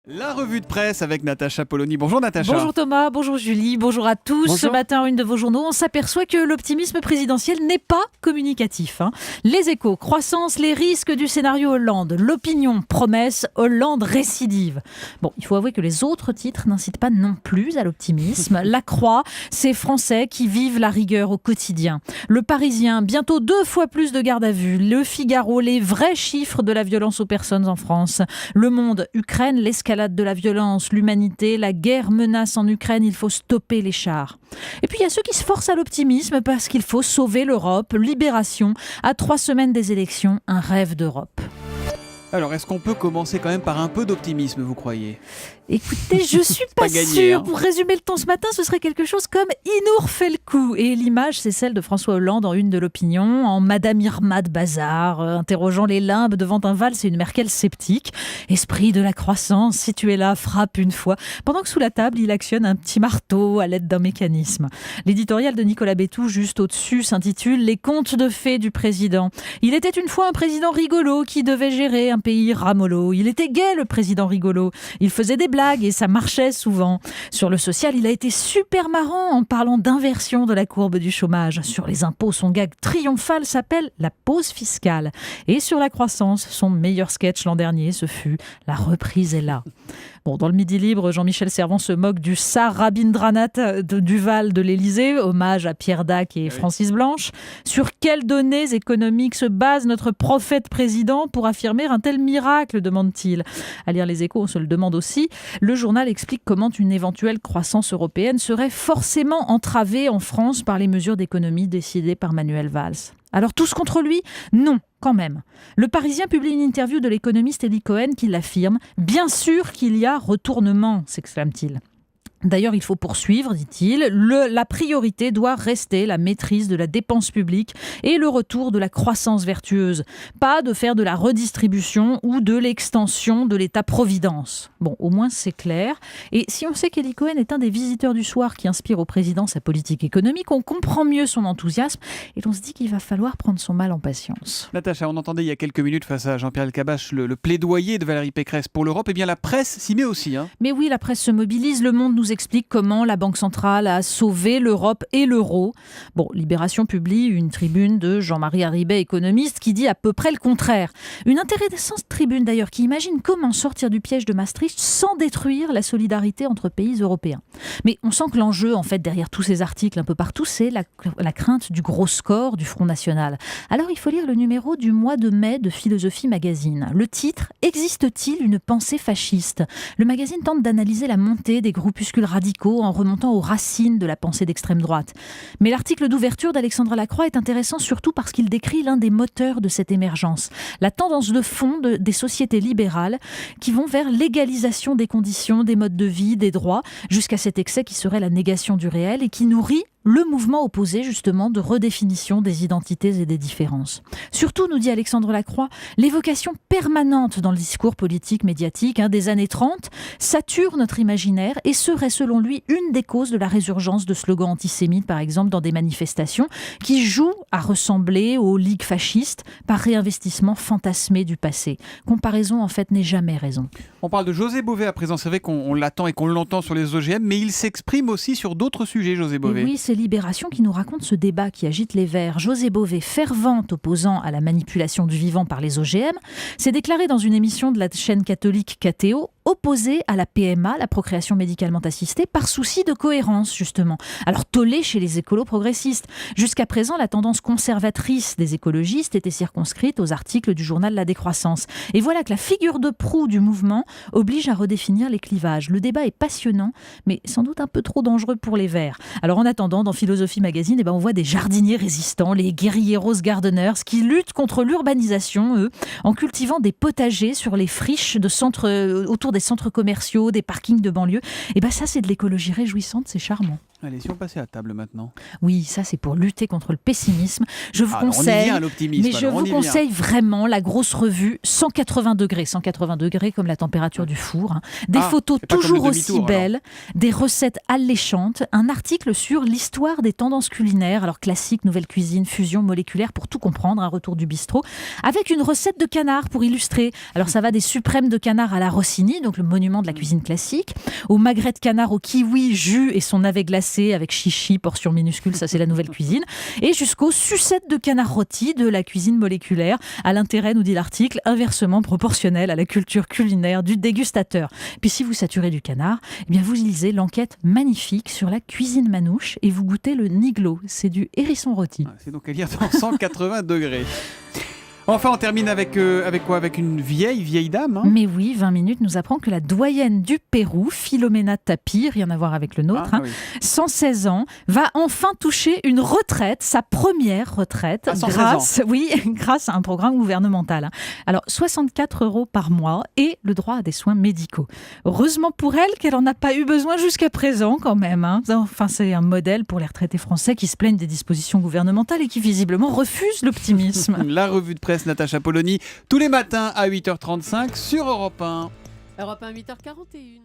La revue de presse avec Natacha Polony. Bonjour Natacha. Bonjour Thomas, bonjour Julie, bonjour à tous. Bonjour. Ce matin, une de vos journaux, on s'aperçoit que l'optimisme présidentiel n'est pas communicatif. Les Échos, croissance, les risques du scénario Hollande. L'Opinion, promesse, Hollande récidive. Bon, il faut avouer que les autres titres n'incitent pas non plus à l'optimisme. La Croix, ces Français qui vivent la rigueur au quotidien. Le Parisien, bientôt 2 fois plus de garde à vue. Le Figaro, les vrais chiffres de la violence aux personnes en France. Le Monde, Ukraine, l'escalade de la violence, l'humanité, la guerre menace en Ukraine, il faut stopper les chars. Et puis il y a ceux qui se forcent à l'optimisme parce qu'il faut sauver l'Europe, libération, à 3 semaines des élections, un rêve d'Europe. Alors, est-ce qu'on peut commencer quand même par un peu d'optimisme, vous croyez ? Écoutez, je suis pas gagné, sûre. hein. Pour résumer le ton ce matin, ce serait quelque chose comme « Il nous refait le coup ». Et l'image, c'est celle de François Hollande en une de l'Opinion, en Madame Irma de Bazar, interrogeant les limbes devant un valse et une Merkel sceptique. Esprit de la croissance, si tu es là, frappe une fois. Pendant que sous la table, il actionne un petit marteau à l'aide d'un mécanisme. L'éditorial de Nicolas Bétou, juste au-dessus, s'intitule « Les contes de fées du président ». Il était une fois un président rigolo qui devait gérer un pays ramollo. Il était gai, le président rigolo. Il faisait des blagues et ça marchait souvent. Sur le social, il a été super marrant en parlant d'inversion de la courbe du chômage. Sur les impôts, son gag triomphal s'appelle la pause fiscale. Et sur la croissance, son meilleur sketch l'an dernier, ce fut la reprise est là. Bon, dans le Midi Libre, Jean-Michel Servan se moque du Sar Rabindranath Duval de l'Élysée, hommage à Pierre Dac et Francis Blanche. Sur quelles données économiques se base notre prophète président pour affirmer un tel miracle, demande-t-il. À lire les Échos, on se le demande aussi. Le journal explique comment une éventuelle croissance européenne serait forcément entravée en France par les mesures d'économie décidées par Manuel Valls. Alors tous contre lui ? Non, quand même. Le Parisien publie une interview de l'économiste Elie Cohen qui l'affirme. « Bien sûr qu'il y a retournement », s'exclame-t-il. D'ailleurs, il faut poursuivre, dit-il. La priorité doit rester la maîtrise de la dépense publique et le retour de la croissance vertueuse. Pas de faire de la redistribution ou de l'extension de l'État-providence. Bon, au moins c'est clair. Et si on sait qu'Elie Cohen est un des visiteurs du soir qui inspire au président sa politique économique, on comprend mieux son enthousiasme et on se dit qu'il va falloir prendre son mal en patience. Natacha, on entendait il y a quelques minutes face à Jean-Pierre Elkabbach le plaidoyer de Valérie Pécresse pour l'Europe. Eh bien, la presse s'y met aussi. Mais oui, la presse se mobilise. Le Monde nous explique comment la Banque centrale a sauvé l'Europe et l'euro. Bon, Libération publie une tribune de Jean-Marie Harribey, économiste, qui dit à peu près le contraire. Une intéressante tribune d'ailleurs qui imagine comment sortir du piège de Maastricht sans détruire la solidarité entre pays européens. Mais on sent que l'enjeu, en fait, derrière tous ces articles un peu partout, c'est la crainte du gros score du Front National. Alors il faut lire le numéro du mois de mai de Philosophie Magazine. Le titre « Existe-t-il une pensée fasciste ?» Le magazine tente d'analyser la montée des groupuscules radicaux en remontant aux racines de la pensée d'extrême droite. Mais l'article d'ouverture d'Alexandra Lacroix est intéressant surtout parce qu'il décrit l'un des moteurs de cette émergence, la tendance de fond des sociétés libérales qui vont vers l'égalisation des conditions, des modes de vie, des droits, jusqu'à cet excès qui serait la négation du réel et qui nourrit le mouvement opposé justement de redéfinition des identités et des différences. Surtout, nous dit Alexandre Lacroix, l'évocation permanente dans le discours politique médiatique des années 30 sature notre imaginaire et serait selon lui une des causes de la résurgence de slogans antisémites par exemple dans des manifestations qui jouent à ressembler aux ligues fascistes par réinvestissement fantasmé du passé. Comparaison en fait n'est jamais raison. On parle de José Bové à présent. C'est vrai qu'on l'attend et qu'on l'entend sur les OGM, mais il s'exprime aussi sur d'autres sujets, José Bové. Et oui, c'est Libération qui nous raconte ce débat qui agite les Verts. José Bové, fervent opposant à la manipulation du vivant par les OGM, s'est déclaré dans une émission de la chaîne catholique KTO opposé à la PMA, la procréation médicalement assistée, par souci de cohérence, justement. Alors, tollé chez les écolos progressistes. Jusqu'à présent, la tendance conservatrice des écologistes était circonscrite aux articles du journal La Décroissance. Et voilà que la figure de proue du mouvement oblige à redéfinir les clivages. Le débat est passionnant, mais sans doute un peu trop dangereux pour les Verts. Alors, en attendant, dans Philosophie Magazine, on voit des jardiniers résistants, les guerrilleros gardeners, qui luttent contre l'urbanisation, eux, en cultivant des potagers sur les friches de centres, autour des centres commerciaux, des parkings de banlieue. Et ça, c'est de l'écologie réjouissante, c'est charmant. Allez, si on passait à table maintenant. Oui, ça c'est pour lutter contre le pessimisme. Je vous Alors, on y conseille, vient à l'optimisme. mais je alors, on vous y vient. conseille vraiment la grosse revue 180 degrés. 180 degrés comme la température du four. Hein. Des photos c'est pas comme toujours le aussi demi-tour, belles, des recettes alléchantes, un article sur l'histoire des tendances culinaires, alors classique, nouvelle cuisine, fusion moléculaire, pour tout comprendre, un retour du bistrot, avec une recette de canard pour illustrer. Alors ça va des suprêmes de canard à la Rossini, donc le monument de la cuisine classique, au magret de canard au kiwi, jus et son navet glacé avec chichi, portion minuscule, ça c'est la nouvelle cuisine, et jusqu'aux sucettes de canard rôti de la cuisine moléculaire, à l'intérêt, nous dit l'article, inversement proportionnel à la culture culinaire du dégustateur. Puis si vous saturez du canard, eh bien vous lisez l'enquête magnifique sur la cuisine manouche et vous goûtez le niglo, c'est du hérisson rôti. C'est donc à lire dans 180 degrés. Enfin, on termine avec quoi? Avec une vieille dame. Hein. Mais oui, 20 minutes nous apprend que la doyenne du Pérou, Philomena Tapie, rien à voir avec le nôtre, 116 ans, va enfin toucher une retraite, sa première retraite, grâce à un programme gouvernemental. Hein. Alors, 64 € par mois et le droit à des soins médicaux. Heureusement pour elle qu'elle n'en a pas eu besoin jusqu'à présent quand même. Hein. Enfin, c'est un modèle pour les retraités français qui se plaignent des dispositions gouvernementales et qui visiblement refusent l'optimisme. La revue de presse Natacha Polony, tous les matins à 8h35 sur Europe 1. Europe 1, 8h41.